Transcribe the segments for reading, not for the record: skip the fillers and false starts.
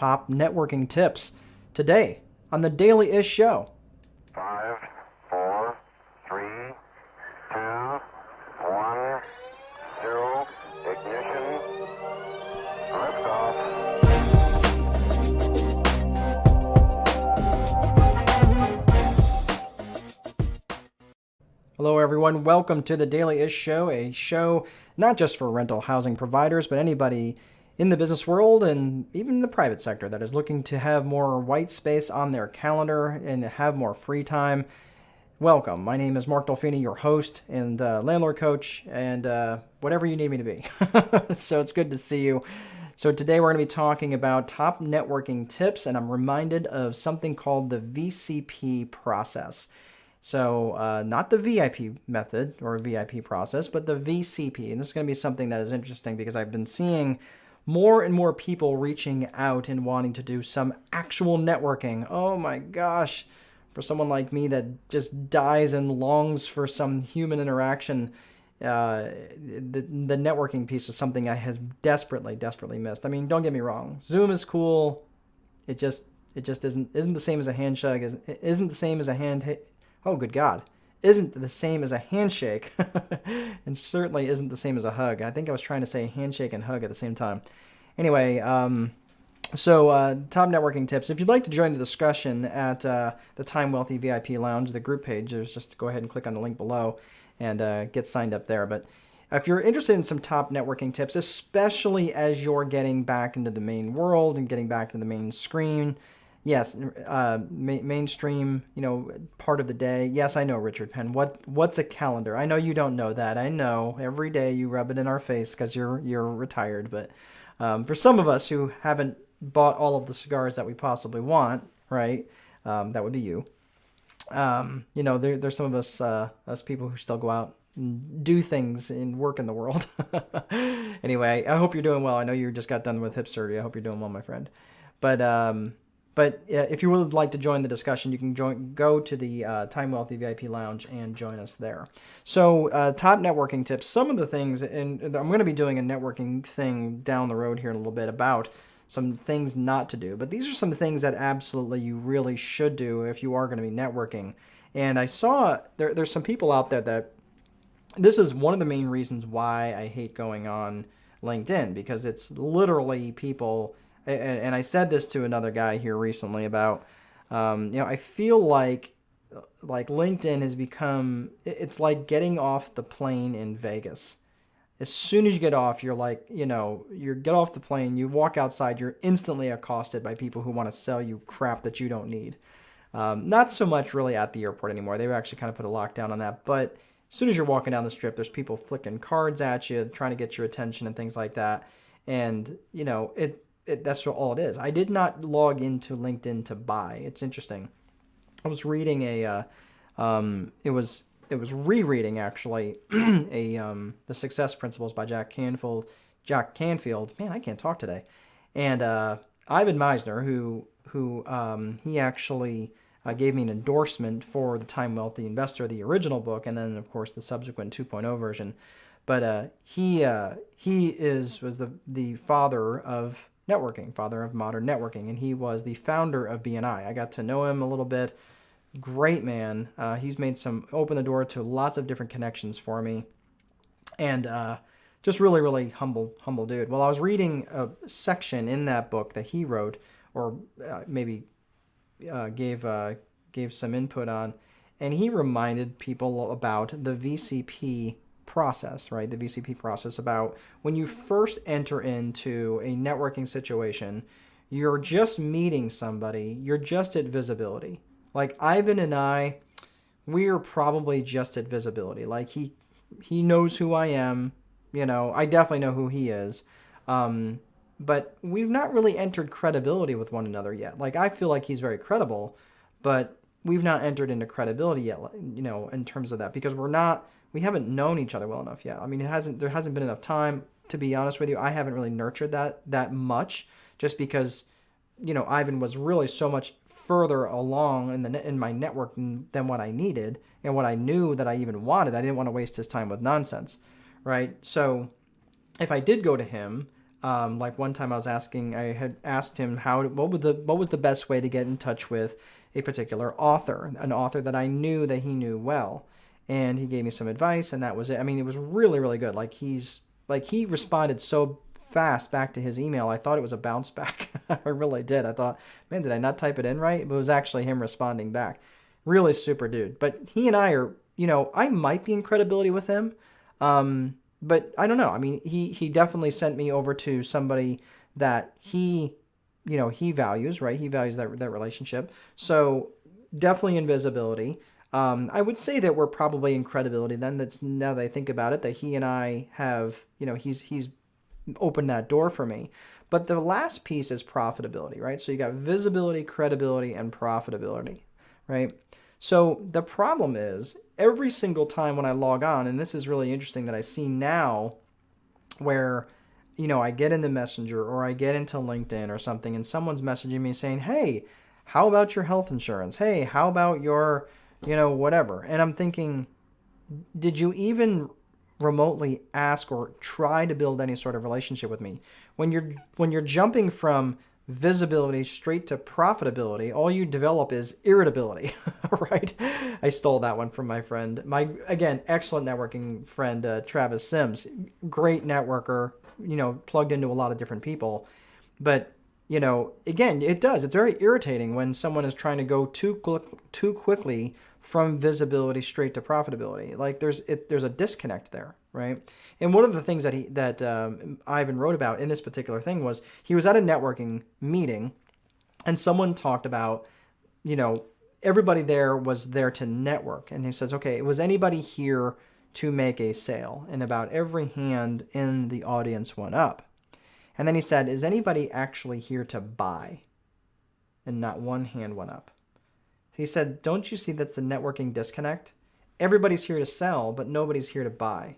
top networking tips today on the Daily Ish Show. 5, 4, 3, 2, 1, 0, ignition, liftoff. Hello, everyone. Welcome to the Daily Ish Show, a show not just for rental housing providers, but anybody in the business world and even the private sector that is looking to have more white space on their calendar and have more free time. Welcome. My name is Mark Dolfini, your host and landlord coach, and whatever you need me to be. So it's good to see you. So today we're going to be talking about top networking tips, and I'm reminded of something called the VCP process. So not the VIP method or VIP process, but the VCP. And this is going to be something that is interesting because I've been seeing more and more people reaching out and wanting to do some actual networking. Oh my gosh. For someone like me that just dies and longs for some human interaction, the networking piece is something I have desperately missed. I mean, don't get me wrong. Zoom is cool. It just isn't the same as a handshake. Isn't the same as a Oh, good God. Isn't the same as a handshake, and certainly isn't the same as a hug. I think I was trying to say handshake and hug at the same time. Anyway, top networking tips. If you'd like to join the discussion at the Time Wealthy VIP Lounge, the group page, just go ahead and click on the link below and get signed up there. But if you're interested in some top networking tips, especially as you're getting back into the main world and getting back to the main screen, yes, mainstream, part of the day. Yes, I know, Richard Penn. What's a calendar? I know you don't know that. I know every day you rub it in our face because you're retired. But for some of us who haven't bought all of the cigars that we possibly want, right? That would be you. There's some of us people who still go out and do things and work in the world. Anyway, I hope you're doing well. I know you just got done with hip surgery. I hope you're doing well, my friend. But if you would like to join the discussion, you can go to the Time Wealthy VIP Lounge and join us there. So top networking tips, some of the things, and I'm going to be doing a networking thing down the road here in a little bit about some things not to do. But these are some things that absolutely you really should do if you are going to be networking. And I saw there's some people out there that this is one of the main reasons why I hate going on LinkedIn, because it's literally people. And I said this to another guy here recently about, I feel like LinkedIn has become, it's like getting off the plane in Vegas. As soon as you get off, you're like, you get off the plane, you walk outside, you're instantly accosted by people who want to sell you crap that you don't need. Not so much really at the airport anymore. They've actually kind of put a lockdown on that. But as soon as you're walking down the strip, there's people flicking cards at you, trying to get your attention and things like that. And, that's all it is. I did not log into LinkedIn to buy. It's interesting. I was reading it was rereading actually the Success Principles by Jack Canfield. Man, I can't talk today. And Ivan Meisner, who he actually gave me an endorsement for the Time Wealthy Investor, the original book, and then of course the subsequent 2.0 version. But he was the father of networking, father of modern networking, and he was the founder of BNI. I got to know him a little bit. Great man. He's opened the door to lots of different connections for me, and just really humble dude. Well, I was reading a section in that book that he wrote, or maybe gave some input on, and he reminded people about the VCP process, right? The VCP process, about when you first enter into a networking situation, you're just meeting somebody, you're just at visibility. Like Ivan and I, we're probably just at visibility. Like he knows who I am, I definitely know who he is. But we've not really entered credibility with one another yet. Like I feel like he's very credible, but we've not entered into credibility yet, in terms of that, because we haven't known each other well enough yet. I mean, there hasn't been enough time, to be honest with you. I haven't really nurtured that much, just because, Ivan was really so much further along in my network than what I needed and what I knew that I even wanted. I didn't want to waste his time with nonsense, right? So if I did go to him, Like one time I had asked him what was the best way to get in touch with a particular author, an author that I knew that he knew well. And he gave me some advice, and that was it. I mean, it was really, really good. He responded so fast back to his email. I thought it was a bounce back. I really did. I thought, man, did I not type it in right? But it was actually him responding back. Really super dude. But he and I are, I might be in credibility with him. But I don't know. I mean, he definitely sent me over to somebody that he values, right? He values that relationship. So definitely invisibility. I would say that we're probably in credibility then. That's now that I think about it, that he and I have, he's opened that door for me. But the last piece is profitability, right? So you got visibility, credibility, and profitability, right? So the problem is every single time when I log on, and this is really interesting that I see now where, I get into Messenger or I get into LinkedIn or something and someone's messaging me saying, hey, how about your health insurance? Hey, how about your, whatever? And I'm thinking, did you even remotely ask or try to build any sort of relationship with me? When you're jumping from visibility straight to profitability, all you develop is irritability, right? I stole that one from my friend, my, again, excellent networking friend, Travis Sims, great networker, plugged into a lot of different people. But, again, it's very irritating when someone is trying to go too quickly from visibility straight to profitability. Like there's a disconnect there, right? And one of the things that Ivan wrote about in this particular thing was he was at a networking meeting, and someone talked about, everybody there was there to network, and he says, okay, was anybody here to make a sale? And about every hand in the audience went up. And then he said, is anybody actually here to buy? And not one hand went up. He said, don't you see that's the networking disconnect? Everybody's here to sell, but nobody's here to buy.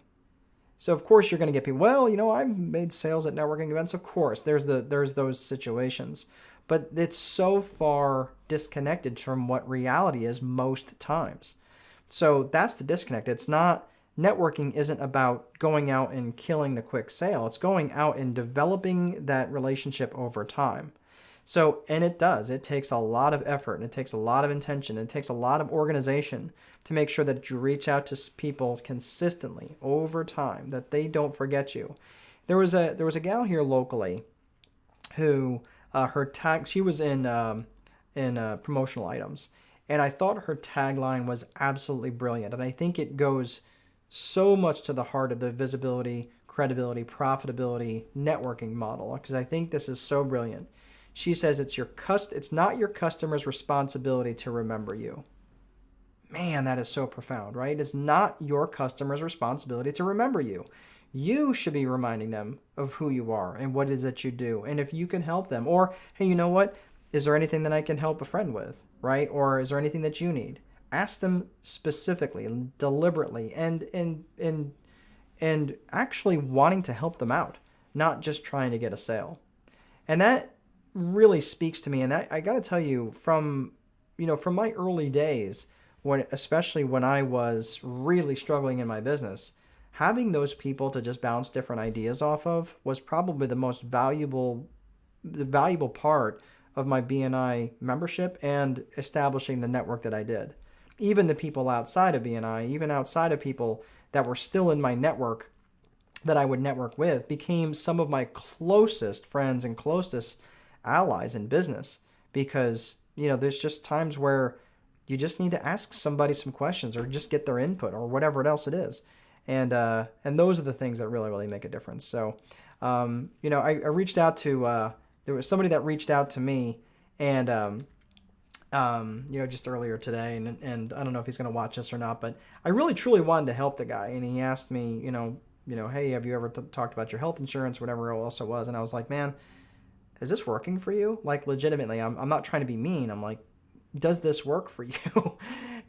So of course you're going to get people, well, I've made sales at networking events. Of course, there's those situations. But it's so far disconnected from what reality is most times. So that's the disconnect. It's not, networking isn't about going out and killing the quick sale. It's going out and developing that relationship over time. So, and it takes a lot of effort, and it takes a lot of intention, and it takes a lot of organization to make sure that you reach out to people consistently over time, that they don't forget you. There was a gal here locally who, her tag, she was in promotional items, and I thought her tagline was absolutely brilliant, and I think it goes so much to the heart of the visibility, credibility, profitability, networking model, because I think this is so brilliant. She says it's not your customer's responsibility to remember you. Man, that is so profound, right? It's not your customer's responsibility to remember you. You should be reminding them of who you are and what it is that you do, and if you can help them. Or, hey, you know what? Is there anything that I can help a friend with, right? Or is there anything that you need? Ask them specifically and deliberately and actually wanting to help them out, not just trying to get a sale. And that really speaks to me. And I got to tell you, from my early days, especially when I was really struggling in my business, having those people to just bounce different ideas off of was probably the most valuable part of my BNI membership and establishing the network that I did. Even the people outside of BNI, even outside of people that were still in my network that I would network with, became some of my closest friends and closest allies in business, because there's just times where you just need to ask somebody some questions or just get their input or whatever else it is, and those are the things that really, really make a difference. So I reached out to there was somebody that reached out to me, and just earlier today, and I don't know if he's going to watch this or not, but I really truly wanted to help the guy, and he asked me, hey, have you ever talked about your health insurance, whatever else it was, and I was like, man, is this working for you? Like, legitimately, I'm not trying to be mean. I'm like, does this work for you?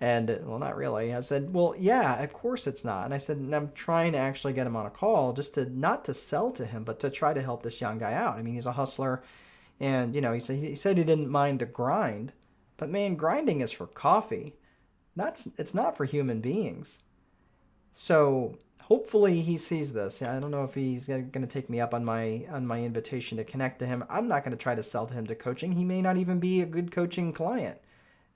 And, well, not really. I said, well, yeah, of course it's not. And I said, and I'm trying to actually get him on a call not to sell to him, but to try to help this young guy out. I mean, he's a hustler, and, he said he didn't mind the grind, but man, grinding is for coffee. It's not for human beings. So hopefully he sees this. I don't know if he's going to take me up on my invitation to connect to him. I'm not going to try to sell to him to coaching. He may not even be a good coaching client.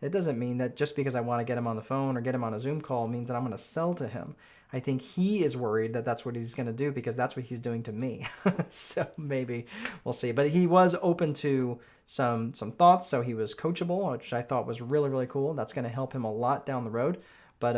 It doesn't mean that just because I want to get him on the phone or get him on a Zoom call means that I'm going to sell to him. I think he is worried that that's what he's going to do because that's what he's doing to me. So maybe we'll see. But he was open to some thoughts, so he was coachable, which I thought was really, really cool. That's going to help him a lot down the road. But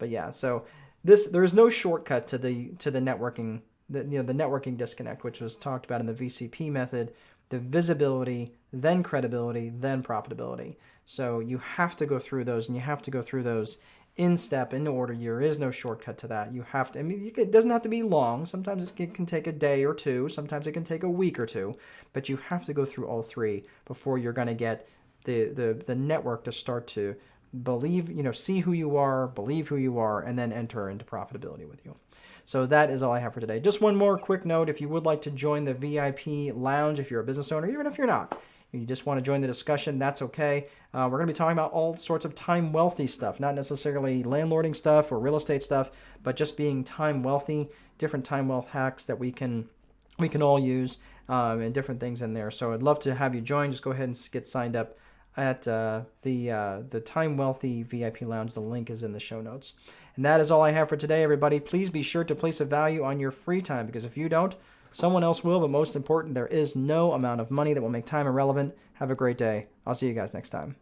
yeah, so there's no shortcut to the networking, the networking disconnect, which was talked about in the VCP method, the visibility, then credibility, then profitability. So you have to go through those, and you have to go through those in step, in order. There is no shortcut to that. You have to, it doesn't have to be long. Sometimes it can take a day or two. Sometimes it can take a week or two. But you have to go through all three before you're going to get the network to start to believe, see who you are, believe who you are, and then enter into profitability with you. So that is all I have for today. Just one more quick note. If you would like to join the VIP lounge, if you're a business owner, even if you're not, you just want to join the discussion, that's okay. We're going to be talking about all sorts of time wealthy stuff, not necessarily landlording stuff or real estate stuff, but just being time wealthy, different time wealth hacks that we can all use, and different things in there. So I'd love to have you join. Just go ahead and get signed up at the Time Wealthy VIP Lounge. The link is in the show notes. And that is all I have for today, everybody. Please be sure to place a value on your free time, because if you don't, someone else will. But most important, there is no amount of money that will make time irrelevant. Have a great day. I'll see you guys next time.